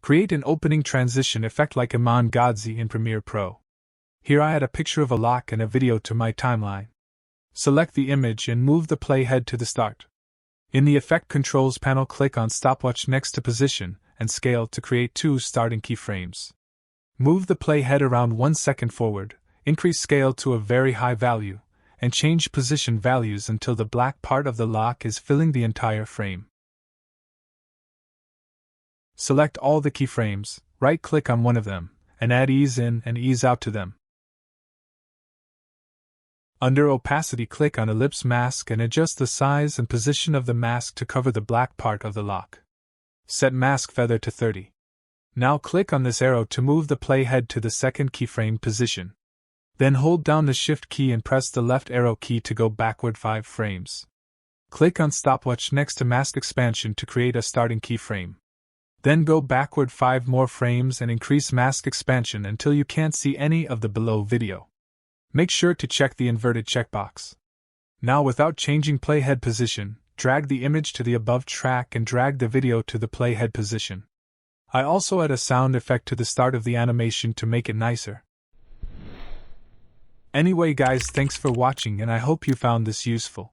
Create an opening transition effect like Iman Gadzhi in Premiere Pro. Here I add a picture of a lock and a video to my timeline. Select the image and move the playhead to the start. In the Effect Controls panel, click on Stopwatch next to Position and Scale to create 2 starting keyframes. Move the playhead around 1 second forward, increase scale to a very high value, and change position values until the black part of the lock is filling the entire frame. Select all the keyframes, right-click on one of them, and add ease in and ease out to them. Under Opacity, click on Ellipse Mask and adjust the size and position of the mask to cover the black part of the lock. Set Mask Feather to 30. Now click on this arrow to move the playhead to the second keyframe position. Then hold down the Shift key and press the left arrow key to go backward 5 frames. Click on Stopwatch next to Mask Expansion to create a starting keyframe. Then go backward 5 more frames and increase mask expansion until you can't see any of the below video. Make sure to check the inverted checkbox. Now, without changing playhead position, drag the image to the above track and drag the video to the playhead position. I also add a sound effect to the start of the animation to make it nicer. Anyway guys, thanks for watching and I hope you found this useful.